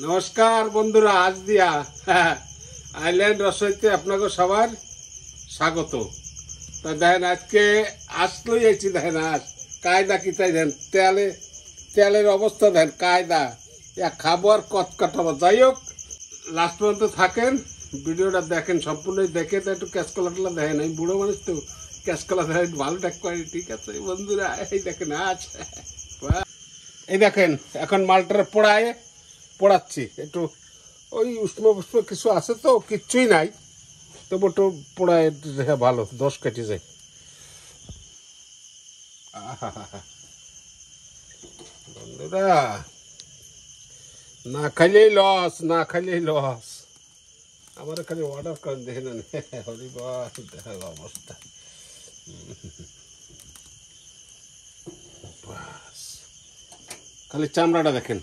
নমস্কার বন্ধুরা, আজ দিয়া আইল্যান্ড রসইতে আপনাকে সবার স্বাগত। তা দেখেন আজকে আসলোই আইছি, দেখেন আজ কায়দা কি তাই দেন, তেলের অবস্থা দেন কায়দা, খাবো আর কটকাটাবো। যাই হোক, লাস্ট পর্যন্ত থাকেন, ভিডিওটা দেখেন সম্পূর্ণই, দেখে তো একটু ক্যাশকলাটা দেখেন। আমি বুড়ো মানুষ তো, ক্যাশকলা দেখেন ভালো টাক করে। ঠিক আছে বন্ধুরা, এই দেখেন আজ এই দেখেন এখন মালটারে পোড়াচ্ছি একটু। ওই উষ্ণ কিছু আছে তো, কিচ্ছুই নাই, তবু একটু পোড়ায় ভালো, 10 কেটে যায়। বন্ধুরা, না খাইলেই লস। আমার খালি অর্ডার করেন, দেখে নেন। হরিবাস দেখার অবস্থা, খালি চামড়াটা দেখেন,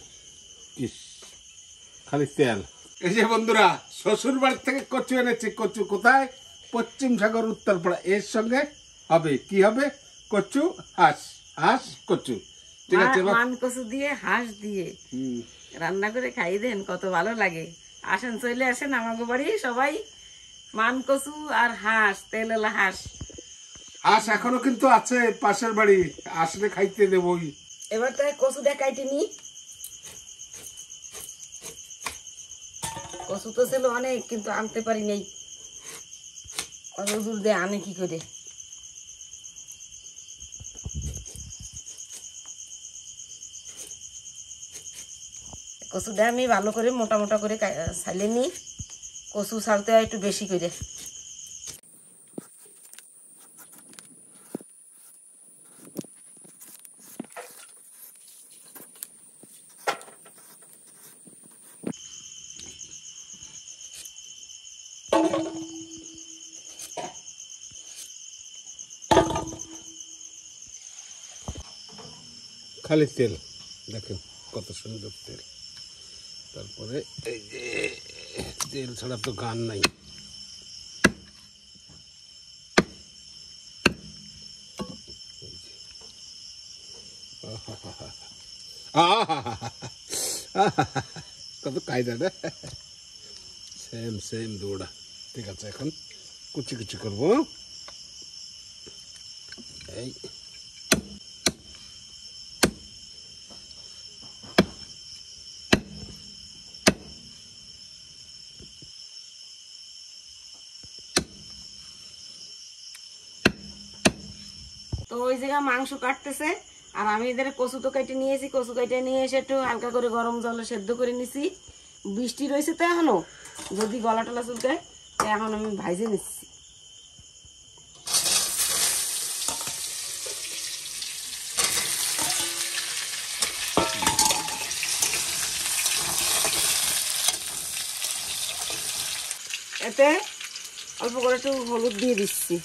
খালি তেল। এই যে বন্ধুরা, শ্বশুর বাড়ির থেকে কচু এনেছি। কচু কোথায়? পশ্চিম সাগর, উত্তরপাড়া। এর সঙ্গে হবে কি হবে? কচু, হাঁস কচু। ঠিক আছে, মান কচু দিয়ে হাঁস দিয়ে রান্না করে খাই দেন, কত ভালো লাগে। আসেন, চলে আসেন আমাকে বাড়ি সবাই। মান কচু আর হাঁস, তেলেলা হাঁস এখনো কিন্তু আছে পাশের বাড়ি, আসলে খাইতে দেবই। এবার তাই কচুটা কাইটে নি। কচু তো ছিল অনেক, কিন্তু আনতে পারি নাই। অত দূর দিয়ে আনে কি করে? কচুটা আমি ভালো করে মোটা মোটা করে ছাইলে নি। কচু ছাড়তে হয় একটু বেশি করে। খালি তেল দেখেন, কত সুন্দর তেল। তারপরে এই যে তেল ছাড়া তো গান নাই। কত কায়দা রে, সেম দৌড়া। ঠিক আছে, এখন কুচি কুচি করবো। এই তো ওই জায়গায় মাংস কাটতেছে, আর আমি এদের কচু তো কেটে নিয়েছি। কচু কেটে নিয়ে এসে একটু হালকা করে গরম জলে সেদ্ধ করে নিছি। বৃষ্টি রয়েছে তো এখনো, যদি গলা টলা চুলকায়, এখন আমি ভাইজে নিচ্ছি। এতে অল্প করে একটু হলুদ দিয়ে দিচ্ছি,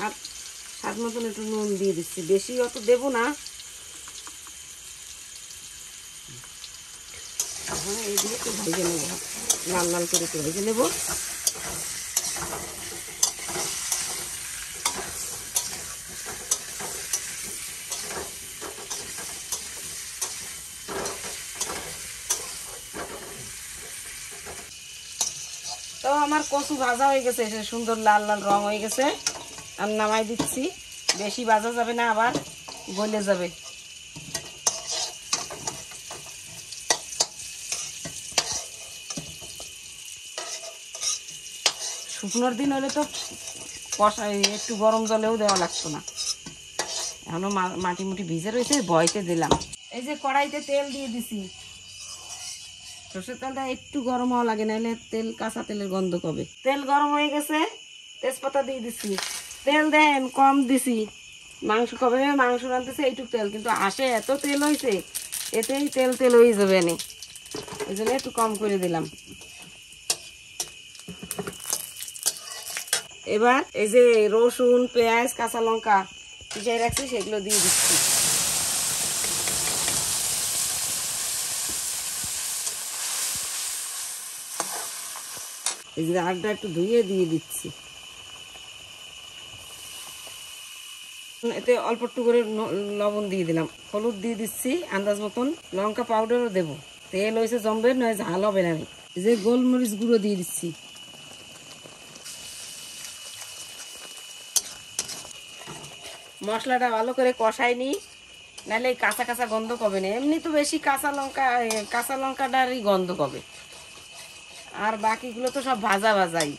আর স্বাদ মতন একটু নুন দিয়ে দিচ্ছি। বেশি অত দেবো না। এখন এইদিকে একটু ভেজে নেবো, লাল লাল করে একটু ভেজে নেবো। তো আমার কচু ভাজা হয়ে গেছে, সুন্দর লাল লাল রং হয়ে গেছে। আমি নামাই দিচ্ছি। বেশি ভাজা যাবে না, আবার গলে যাবে। শুকনোর দিন হলে তো একটু গরম জলেও দেওয়া লাগতো না। এখনো মাটি মুটি ভিজে রয়েছে, ভয়তে দিলাম। এই যে কড়াইতে তেল দিয়ে দিছি। সর্ষের তেলটা একটু গরম হওয়া লাগে, নাহলে তেল কাঁচা তেলের গন্ধ কবে। তেল গরম হয়ে গেছে, তেজপাতা দিয়ে দিছি। তেল দেন কম দিছি। কবে মাংস রাঁধতেছে এইটুক তেল, কিন্তু হাঁসে এত তেল হয়েছে, এতেই তেল হয়ে যাবে নি, ওই জন্য একটু কম করে দিলাম। এবার এই যে রসুন, পেঁয়াজ, কাঁচা লঙ্কা পিষে রাখছি, সেগুলো দিয়ে দিচ্ছি। এই যে আলুটা একটু ধুয়ে দিয়ে দিচ্ছি। এতে অল্প একটু করে লবণ দিয়ে দিলাম, হলুদ দিয়ে দিচ্ছি আন্দাজ মতন, লঙ্কা পাউডারও দেবো। তেল হয়েছে জমবে, নয় ঝাল হবে না। আমি যে গোলমরিচ গুঁড়ো দিয়ে দিচ্ছি। মশলাটা ভালো করে কষাই নি, নাহলে কাঁচা কাঁচা গন্ধ কবে না। এমনি তো বেশি কাঁচা লঙ্কাটারই গন্ধ কবে, আর বাকিগুলো তো সব ভাজা ভাজাই।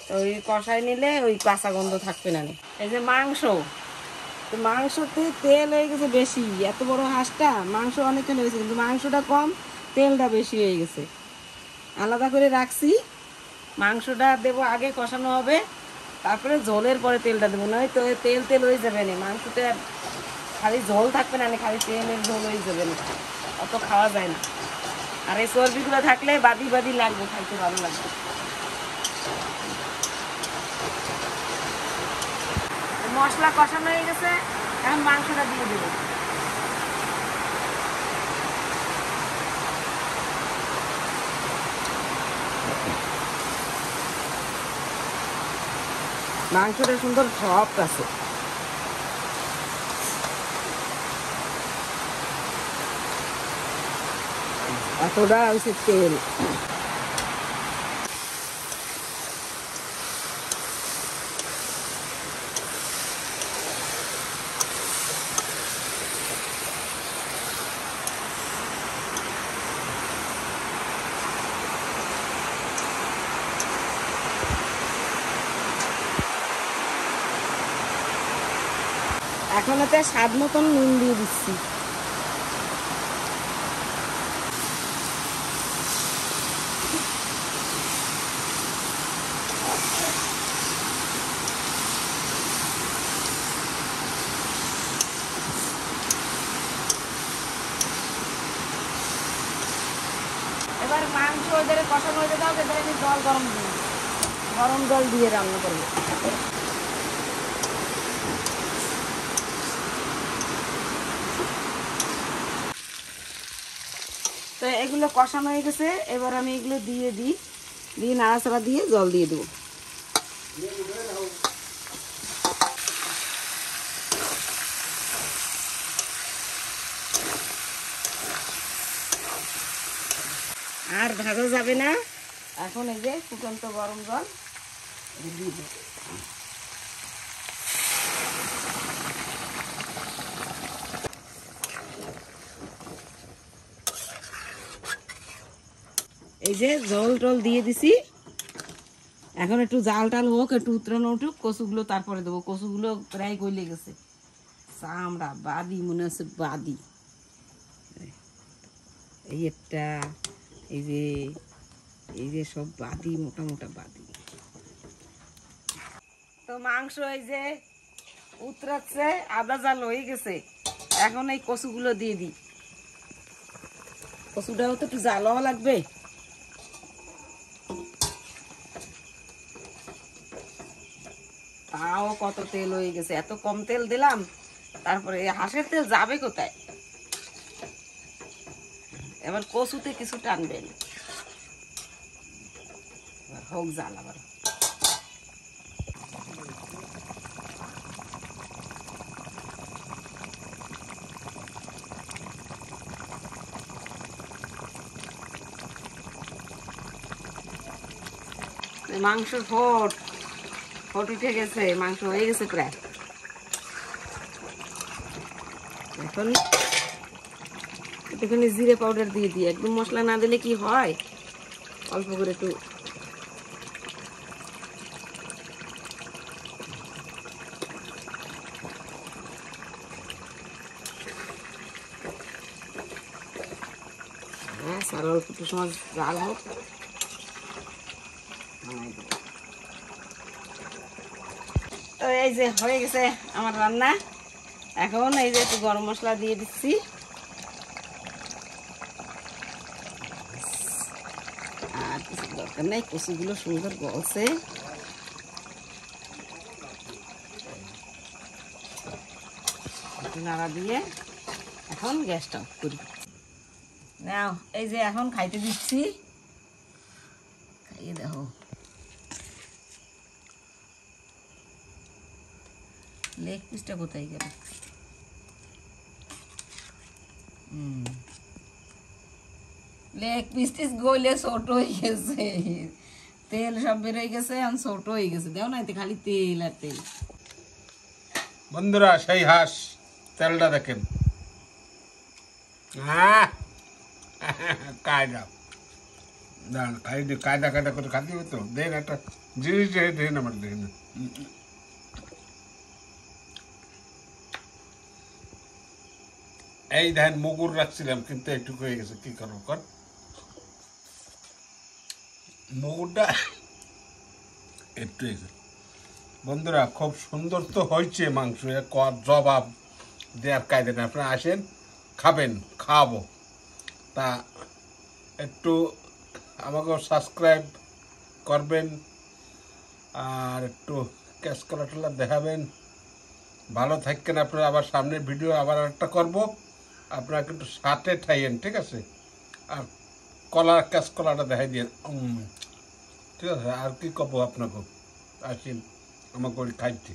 তো ওই কষাই নিলে ওই কাঁচা গন্ধ থাকবে না। এই যে মাংস, তো মাংসতে তেল হয়ে গেছে বেশি। এত বড় হাঁসটা মাংস অনেকখানি হয়েছে, কিন্তু মাংসটা কম, তেলটা বেশি হয়ে গেছে। আলাদা করে রাখছি। মাংসটা দেবো আগে, কষানো হবে, তারপরে ঝোলের পরে তেলটা দেবো। নয় তো তেল তেল হয়ে যাবে না, মাংসটা খালি ঝোল থাকবে না, খালি তেলের ঝোল হয়ে যাবে না, অত খাওয়া যায় না। আর এই চর্বিগুলো থাকলে বাদি বাদি লাগবে, খাইতে ভালো লাগবে। মশলা কষানো হয়ে গেছে, এখন মাংসটা দিয়ে দেবো। মাংসটা সুন্দর সফট আছে। এতটা হচ্ছে তেল। এখন এতে স্বাদ মতন নুন দিয়ে দিচ্ছি। এবার মাংস ওদের কষানো হয়ে দাও, এদের আমি জল গরম জল দিয়ে রান্না করবো। তো এগুলো কষানো হয়ে গেছে, এবার আমি এগুলো দিয়ে নাড়াচাড়া দিয়ে জল দিয়ে দেবো। আর ভাজা যাবে না। এখন এই যে ফুটন্ত গরম জল দিয়ে দেবো। এই যে জল টল দিয়ে দিছি, এখন একটু জাল টাল হোক, একটু উতরানো উঠুক, কচুগুলো তারপরে দেবো। কচুগুলো প্রায় গলে গেছে, চামড়া বাদি মনে হচ্ছে বাদি। এই একটা, এই যে সব বাদি, মোটা মোটা বাদি। তো মাংস এই যে উতরাচ্ছে, আদা জাল হয়ে গেছে। এখন এই কচুগুলো দিয়ে দিই। কচুটাও তো একটু জাল হওয়া লাগবে। তাও কত তেল হয়ে গেছে, এত কম তেল দিলাম। তারপরে হাঁসের তেল যাবে কোথায়? এবার কচুতে কিছু টানবেন, হোক জাল আবার। মাংস ফট উঠে গেছে, মাংস হয়ে গেছে প্রায়। এখন একটুখানি জিরে পাউডার দিয়ে দিই। একদম মশলা না দিলে কি হয়, অল্প করে একটু আর অল্প একটু সময় জাল হোক। তো এই যে হয়ে গেছে আমার রান্না। এখন এই যে একটু গরম মশলা দিয়ে দিচ্ছি। আর কিছু দরকার নেই, কচুগুলো সুন্দর গলছে। নাড়া দিয়ে এখন গ্যাসটা অফ করি। নাও এই যে এখন খাইতে দিচ্ছি, খাইয়ে দেখো। লেগ পিসটা কোথায় গেল? লেগ পিস টিস গইলে ছোট হয়ে গেছে, তেল সব বেরোয় গেছে, এখন ছোট হয়ে গেছে। দেও না, এতে খালি তেল আর তেল। বন্ধুরা সেই হাঁস তেলটা দেখেন, কায়দা কায়দা কায়দা কায়দা করে খাতে হবে তো। দেখেন একটা জিনিস দেখেন আমার, দেখেন এই দেখেন মুগুর রাখছিলাম কিন্তু একটু হয়ে গেছে, কি করবো কর। মুগুরটা একটু হয়েছে। বন্ধুরা খুব সুন্দর তো হয়েছে মাংস, জবাব দেওয়ার কায়দা না। আপনারা আসেন, খাবেন, খাওয়াবো। তা একটু আমাকেও সাবস্ক্রাইব করবেন আর একটু ক্যাশ কলাটা দেখাবেন। ভালো থাকেন আপনারা। আবার সামনের ভিডিও আবার একটা করব, আপনারা কিন্তু সাথে থাইয়েন, ঠিক আছে? আর কলার ক্যাশ কলাটা দেখাই দিয়ে, ঠিক আছে? আর কি করবো আপনাকে, আসেন আমাকে খাইতে।